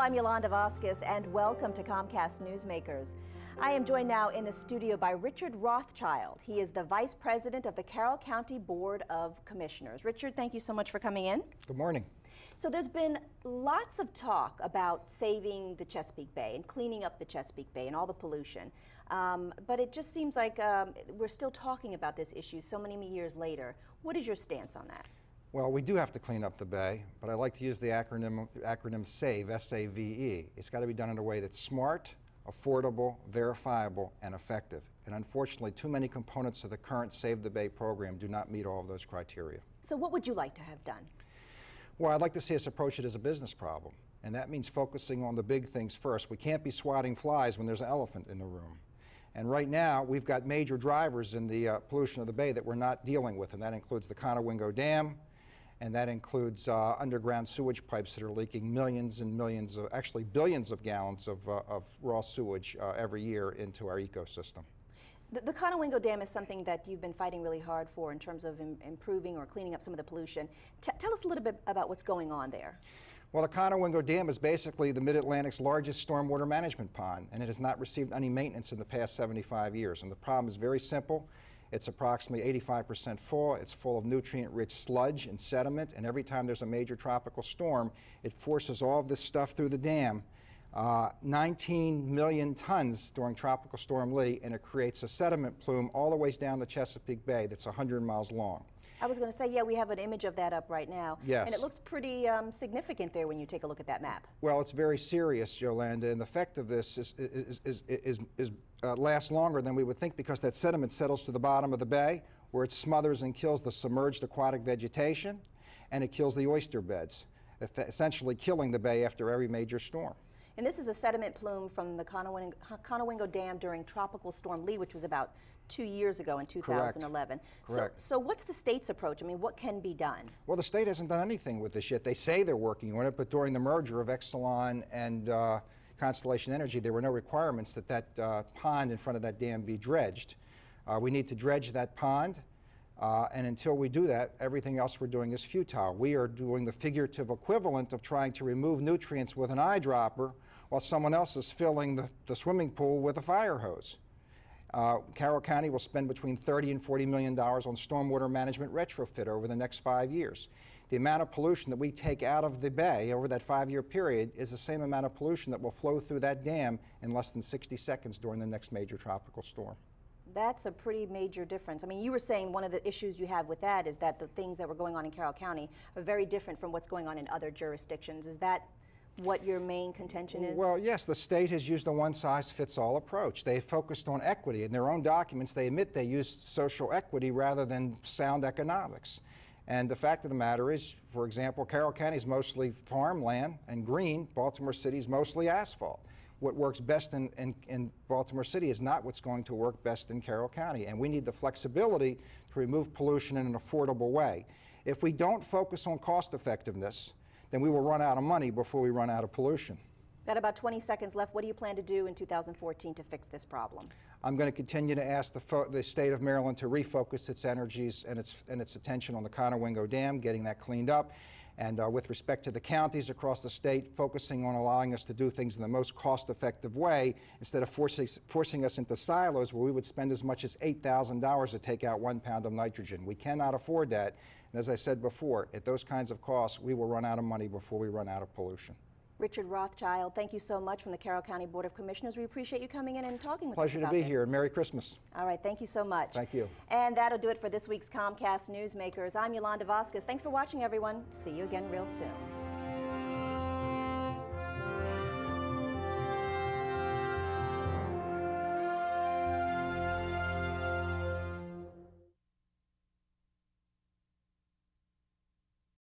I'm Yolanda Vasquez, and welcome to Comcast Newsmakers. I am joined now in the studio by Richard Rothschild. He is the Vice President of the Carroll County Board of Commissioners. Richard, thank you so much for coming in. Good morning. So there's been lots of talk about saving the Chesapeake Bay and cleaning up the Chesapeake Bay and all the pollution. But it just seems like we're still talking about this issue so many years later. What is your stance on that? Well, we do have to clean up the bay, but I like to use the acronym SAVE, S-A-V-E. It's got to be done in a way that's smart, affordable, verifiable, and effective. And unfortunately, too many components of the current Save the Bay program do not meet all of those criteria. So what would you like to have done? Well, I'd like to see us approach it as a business problem. And that means focusing on the big things first. We can't be swatting flies when there's an elephant in the room. And right now, we've got major drivers in the pollution of the bay that we're not dealing with, and that includes the Conowingo Dam, and that includes underground sewage pipes that are leaking millions and millions of, actually billions of gallons of raw sewage every year into our ecosystem. The Conowingo Dam is something that you've been fighting really hard for in terms of improving or cleaning up some of the pollution. Tell us a little bit about what's going on there. Well, the Conowingo Dam is basically the Mid-Atlantic's largest stormwater management pond, and it has not received any maintenance in the past 75 years. And the problem is very simple. It's approximately 85% full. It's full of nutrient-rich sludge and sediment, and every time there's a major tropical storm, it forces all of this stuff through the dam. 19 million tons during Tropical Storm Lee, and it creates a sediment plume all the way down the Chesapeake Bay that's 100 miles long. I was going to say, yeah, we have an image of that up right now. Yes. And it looks pretty significant there when you take a look at that map. Well, it's very serious, Yolanda, and the effect of this lasts longer than we would think, because that sediment settles to the bottom of the bay, where it smothers and kills the submerged aquatic vegetation, and it kills the oyster beds, essentially killing the bay after every major storm. And this is a sediment plume from the Conowingo Dam during Tropical Storm Lee, which was about 2 years ago in 2011. Correct. So what's the state's approach? I mean, what can be done? Well, the state hasn't done anything with this yet. They say they're working on it, but during the merger of Exelon and Constellation Energy, there were no requirements that that pond in front of that dam be dredged. We need to dredge that pond, and until we do that, everything else we're doing is futile. We are doing the figurative equivalent of trying to remove nutrients with an eyedropper while someone else is filling the swimming pool with a fire hose. Carroll County will spend between $30 and $40 million on stormwater management retrofit over the next 5 years. The amount of pollution that we take out of the bay over that 5-year period is the same amount of pollution that will flow through that dam in less than 60 seconds during the next major tropical storm. That's a pretty major difference. I mean, you were saying one of the issues you have with that is that the things that were going on in Carroll County are very different from what's going on in other jurisdictions. Is that what your main contention is? Well, yes, the state has used a one-size-fits-all approach. They focused on equity. In their own documents, they admit they used social equity rather than sound economics. And the fact of the matter is, for example, Carroll County is mostly farmland and green. Baltimore City is mostly asphalt. What works best in Baltimore City is not what's going to work best in Carroll County. And we need the flexibility to remove pollution in an affordable way. If we don't focus on cost effectiveness, then we will run out of money before we run out of pollution. Got about 20 seconds left. What do you plan to do in 2014 to fix this problem? I'm going to continue to ask the state of Maryland to refocus its energies and its attention on the Conowingo Dam, getting that cleaned up. And with respect to the counties across the state, focusing on allowing us to do things in the most cost-effective way, instead of forcing us into silos where we would spend as much as $8,000 to take out 1 pound of nitrogen. We cannot afford that. And as I said before, at those kinds of costs, we will run out of money before we run out of pollution. Richard Rothschild, thank you so much from the Carroll County Board of Commissioners. We appreciate you coming in and talking with us about this. Pleasure to be here, and Merry Christmas. All right, thank you so much. Thank you. And that'll do it for this week's Comcast Newsmakers. I'm Yolanda Vasquez. Thanks for watching, everyone. See you again real soon.